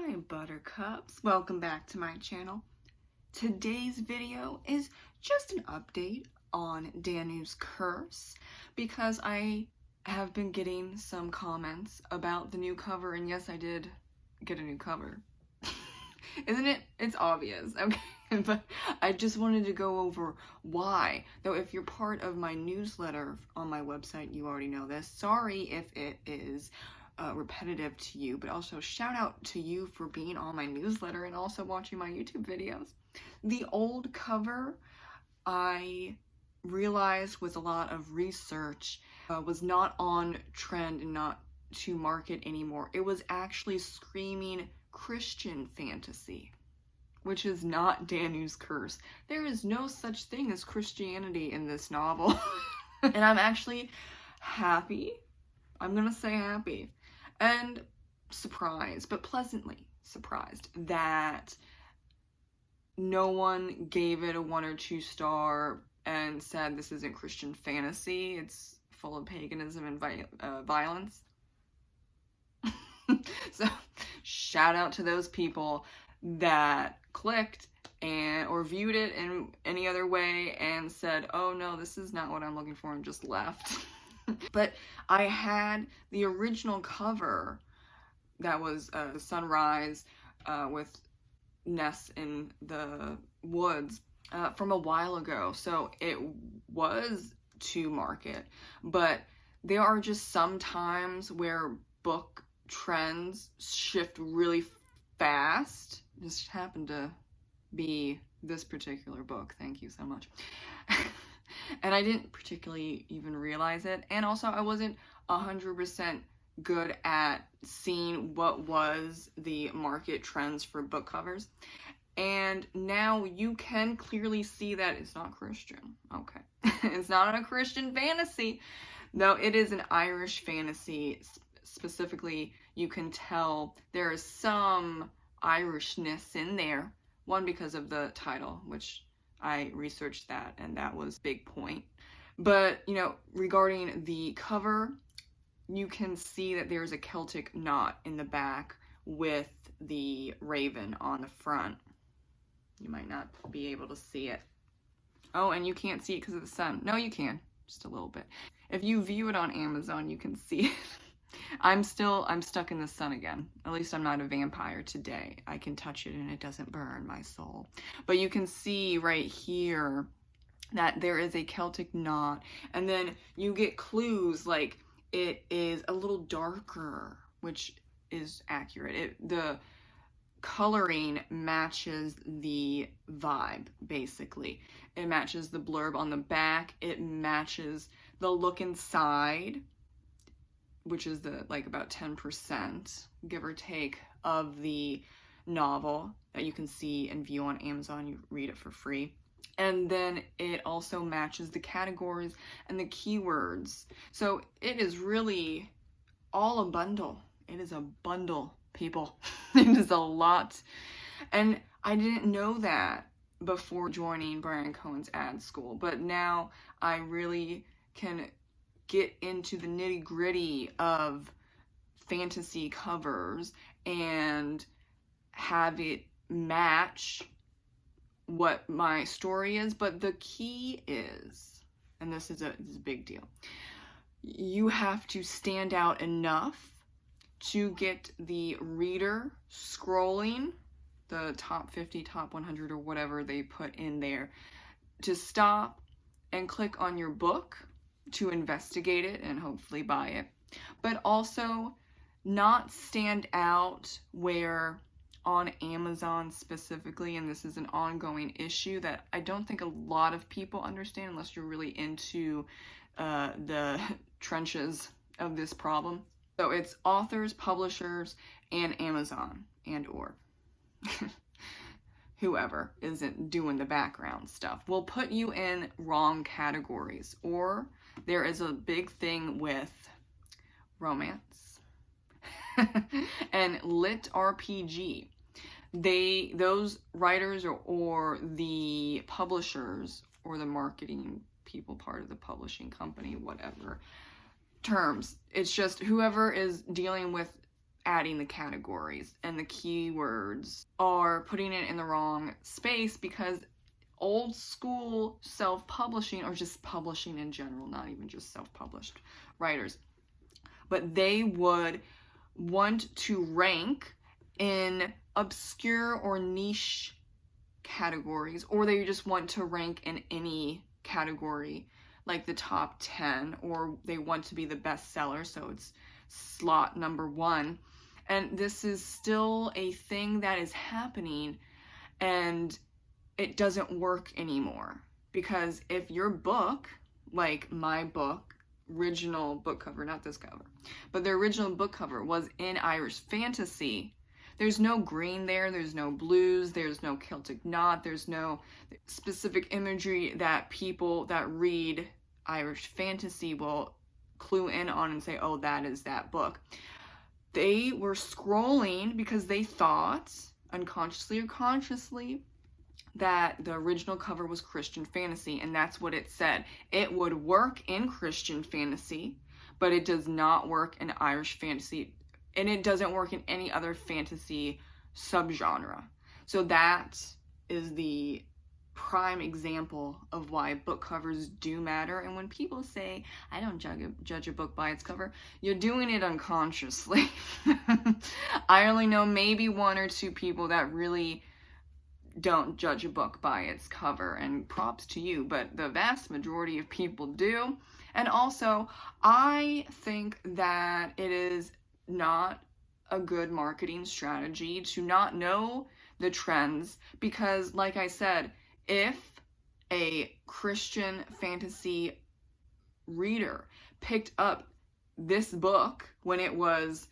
Hi Buttercups, welcome back to my channel. Today's video is just an update on Danu's Curse because I have been getting some comments about the new cover, and yes, I did get a new cover. Isn't it? It's obvious, okay? But I just wanted to go over why. Though if you're part of my newsletter on my website, you already know this. Sorry if it is repetitive to you, but also shout out to you for being on my newsletter and also watching my YouTube videos. The old cover, I realized with a lot of research, was not on trend and not to market anymore. It was actually screaming Christian fantasy, which is not Danu's Curse. There is no such thing as Christianity in this novel. And I'm actually happy. I'm gonna say happy. And surprised, but pleasantly surprised, that no one gave it a 1 or 2 star and said this isn't Christian fantasy, it's full of paganism and violence. So shout out to those people that clicked or viewed it in any other way and said, oh no, this is not what I'm looking for, and just left. But I had the original cover that was the sunrise with Ness in the woods from a while ago, so it was to market. But there are just some times where book trends shift really fast. This happened to be this particular book, thank you so much. And I didn't particularly even realize it. And also I wasn't 100% good at seeing what was the market trends for book covers. And now you can clearly see that it's not Christian. Okay. It's not a Christian fantasy, though it is an Irish fantasy. Specifically, you can tell there is some Irishness in there. One, because of the title, which I researched that, and that was a big point. But, you know, regarding the cover, you can see that there's a Celtic knot in the back with the raven on the front. You might not be able to see it. Oh, and you can't see it because of the sun. No, you can, just a little bit. If you view it on Amazon, you can see it. I'm stuck in the sun again. At least I'm not a vampire today. I can touch it and it doesn't burn my soul. But you can see right here that there is a Celtic knot, and then you get clues like it is a little darker, which is accurate. The coloring matches the vibe, basically. It matches the blurb on the back. It matches the look inside, which is about 10%, give or take, of the novel that you can see and view on Amazon. You read it for free. And then it also matches the categories and the keywords. So it is really all a bundle. It is a bundle, people. It is a lot. And I didn't know that before joining Brian Cohen's ad school, but now I really can get into the nitty-gritty of fantasy covers and have it match what my story is. But the key is, and this is a big deal, you have to stand out enough to get the reader scrolling the top 50, top 100, or whatever they put in there, to stop and click on your book to investigate it and hopefully buy it. But also not stand out where on Amazon specifically, and this is an ongoing issue that I don't think a lot of people understand unless you're really into the trenches of this problem. So it's authors, publishers, and Amazon, and or whoever isn't doing the background stuff will put you in wrong categories. Or there is a big thing with romance and lit RPG. Those writers or the publishers or the marketing people, part of the publishing company, whatever terms, it's just whoever is dealing with adding the categories and the keywords are putting it in the wrong space, because old school self-publishing, or just publishing in general, not even just self-published writers, but they would want to rank in obscure or niche categories, or they just want to rank in any category, like the top 10, or they want to be the bestseller, so it's slot number 1. And this is still a thing that is happening, and it doesn't work anymore. Because if your book, like my book, original book cover, not this cover, but the original book cover was in Irish fantasy, there's no green there, there's no blues, there's no Celtic knot, there's no specific imagery that people that read Irish fantasy will clue in on and say, oh, that is that book. They were scrolling because they thought, unconsciously or consciously, that the original cover was Christian fantasy, and that's what it said. It would work in Christian fantasy, but it does not work in Irish fantasy, and it doesn't work in any other fantasy subgenre. So that is the prime example of why book covers do matter. And when people say, I don't judge a book by its cover, you're doing it unconsciously. I only know maybe 1 or 2 people that really don't judge a book by its cover, and props to you, but the vast majority of people do. And also, I think that it is not a good marketing strategy to not know the trends, because like I said, if a Christian fantasy reader picked up this book when it was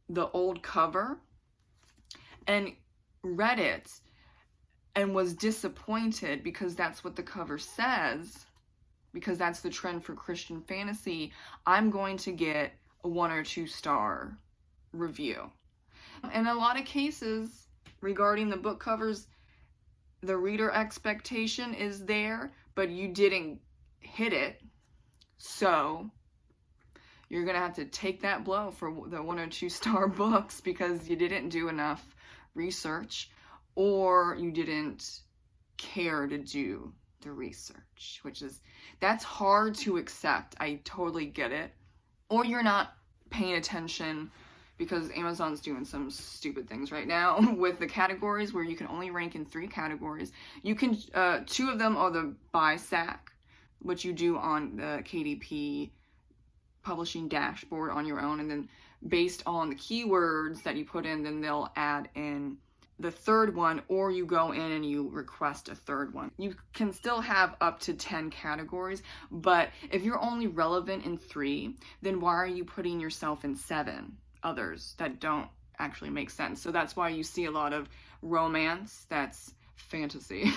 the old cover and read it and was disappointed because that's what the cover says, because that's the trend for Christian fantasy, I'm going to get a 1 or 2 star review. In a lot of cases regarding the book covers, the reader expectation is there, but you didn't hit it, so you're gonna have to take that blow for the 1 or 2 star books because you didn't do enough research, or you didn't care to do the research, that's hard to accept. I totally get it. Or you're not paying attention, because Amazon's doing some stupid things right now with the categories where you can only rank in 3 categories. You can, 2 of them are the BISAC, which you do on the KDP publishing dashboard on your own, and then based on the keywords that you put in, then they'll add in the 3rd one, or you go in and you request a 3rd one. You can still have up to 10 categories, but if you're only relevant in 3, then why are you putting yourself in 7 others that don't actually make sense? So that's why you see a lot of romance, that's fantasy,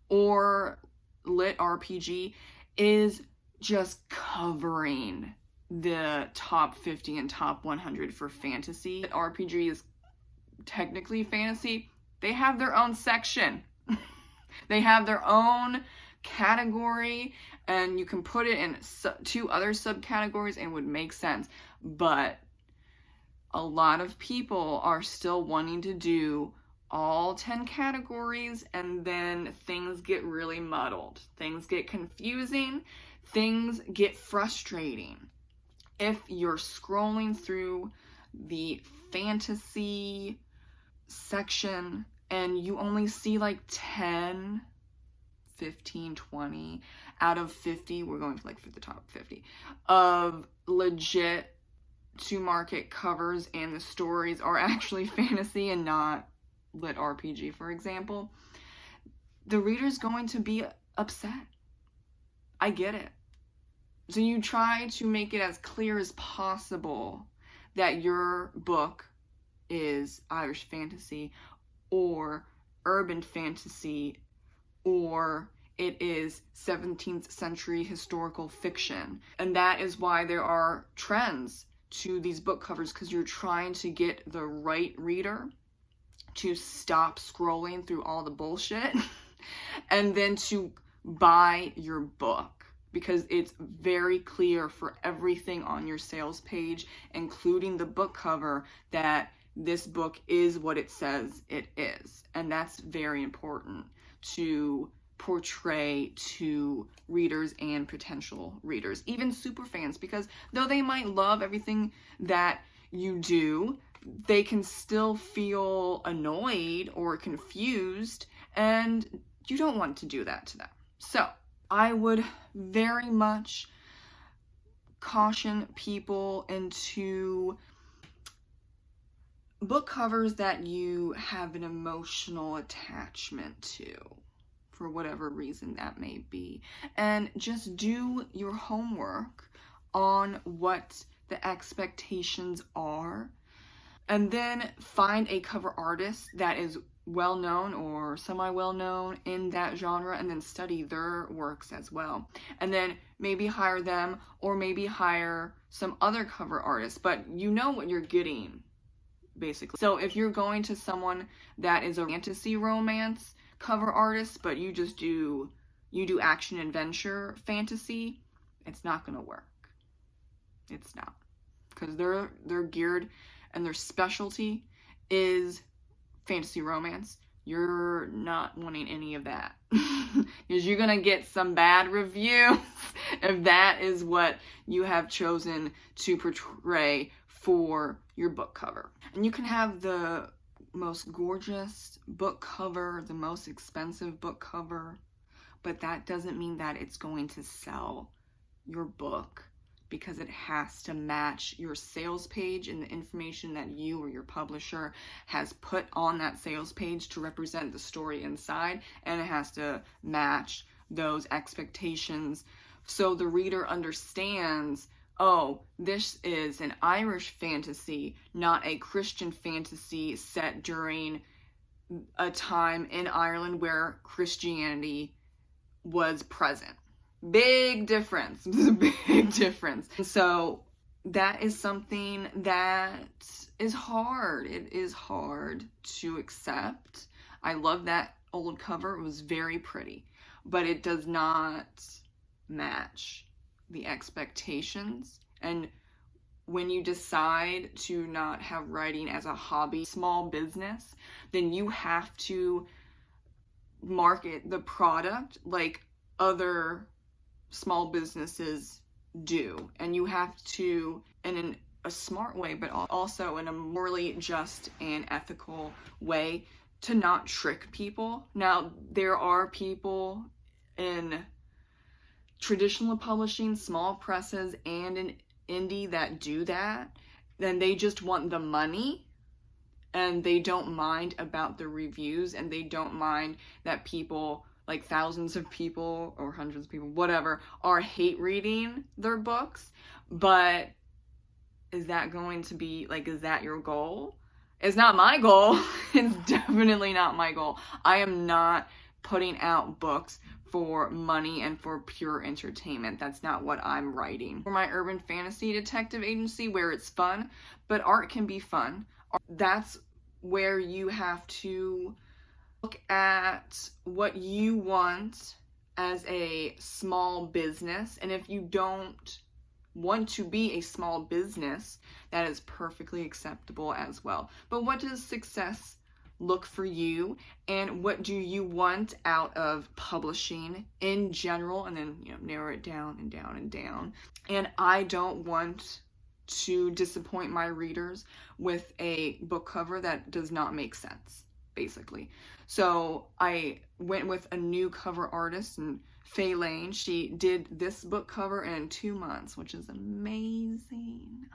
or lit RPG is just covering the top 50 and top 100 for fantasy. Lit RPG is technically fantasy. They have their own section. They have their own category, and you can put it in 2 other subcategories and it would make sense. But a lot of people are still wanting to do all 10 categories, and then things get really muddled. Things get confusing. Things get frustrating. If you're scrolling through the fantasy section and you only see like 10, 15, 20 out of 50, we're going to like the top 50 of legit to market covers, and the stories are actually fantasy and not lit RPG, for example, the reader's going to be upset. I get it. So you try to make it as clear as possible that your book is Irish fantasy or urban fantasy, or it is 17th century historical fiction. And that is why there are trends to these book covers, because you're trying to get the right reader to stop scrolling through all the bullshit and then to buy your book. because it's very clear for everything on your sales page, including the book cover, that this book is what it says it is. And that's very important to portray to readers and potential readers, even super fans, because though they might love everything that you do, they can still feel annoyed or confused, and you don't want to do that to them. So I would very much caution people into book covers that you have an emotional attachment to, for whatever reason that may be. And just do your homework on what the expectations are, and then find a cover artist that is well known or semi well known in that genre, and then study their works as well. And then maybe hire them, or maybe hire some other cover artists, but you know what you're getting, basically. So if you're going to someone that is a fantasy romance cover artist, but you do action adventure fantasy, it's not gonna work. It's not, because they're geared, and their specialty is fantasy romance. You're not wanting any of that, because you're gonna get some bad reviews if that is what you have chosen to portray for your book cover. And you can have the most gorgeous book cover, the most expensive book cover, but that doesn't mean that it's going to sell your book, because it has to match your sales page and the information that you or your publisher has put on that sales page to represent the story inside, and it has to match those expectations so the reader understands, oh, this is an Irish fantasy, not a Christian fantasy set during a time in Ireland where Christianity was present. Big difference. Big difference. So that is something that is hard. It is hard to accept. I love that old cover. It was very pretty, but it does not match the expectations. And when you decide to not have writing as a hobby, small business, then you have to market the product like other small businesses do. And you have to, in a smart way, but also in a morally just and ethical way, to not trick people. Now, there are people in traditional publishing, small presses, and in indie that do that. Then they just want the money, and they don't mind about the reviews, and they don't mind that people, like thousands of people or hundreds of people, whatever, are hate reading their books. But is that going to be, like, is that your goal? It's not my goal. It's definitely not my goal. I am not putting out books for money and for pure entertainment. That's not what I'm writing. For my urban fantasy detective agency, where it's fun, but art can be fun, that's where you have to look at what you want as a small business. And if you don't want to be a small business, that is perfectly acceptable as well. But what does success look for you, and what do you want out of publishing in general? And then, narrow it down and down and down. And I don't want to disappoint my readers with a book cover that does not make sense, basically. So I went with a new cover artist, and Faye Lane. She did this book cover in 2 months, which is amazing.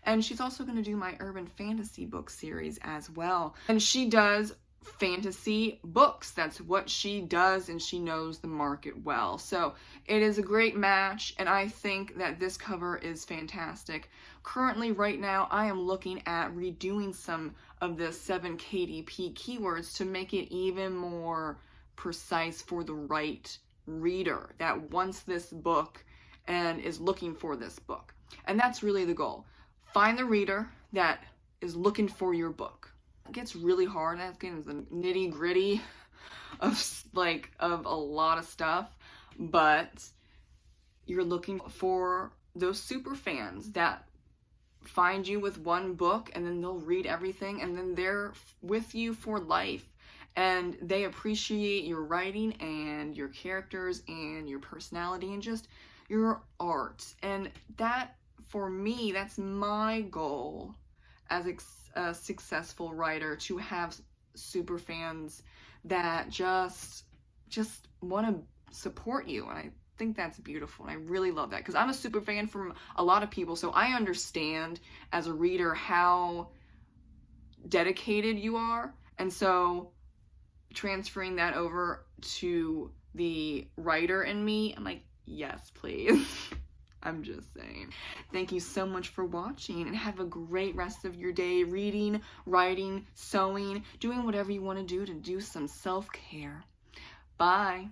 And she's also going to do my urban fantasy book series as well. And she does fantasy books. That's what she does, and she knows the market well. So it is a great match, and I think that this cover is fantastic. Currently, right now, I am looking at redoing some of the 7 KDP keywords to make it even more precise for the right reader that wants this book and is looking for this book. And that's really the goal. Find the reader that is looking for your book. It gets really hard. That's getting the nitty gritty of a lot of stuff. but you're looking for those super fans that find you with one book and then they'll read everything and then they're with you for life, and they appreciate your writing and your characters and your personality and just your art. And that, for me, that's my goal as a successful writer, to have super fans that just want to support you. And I think that's beautiful, and I really love that, because I'm a super fan from a lot of people, so I understand as a reader how dedicated you are. And so transferring that over to the writer in me, I'm like, yes, please. I'm just saying. Thank you so much for watching, and have a great rest of your day, reading, writing, sewing, doing whatever you want to do some self-care. Bye.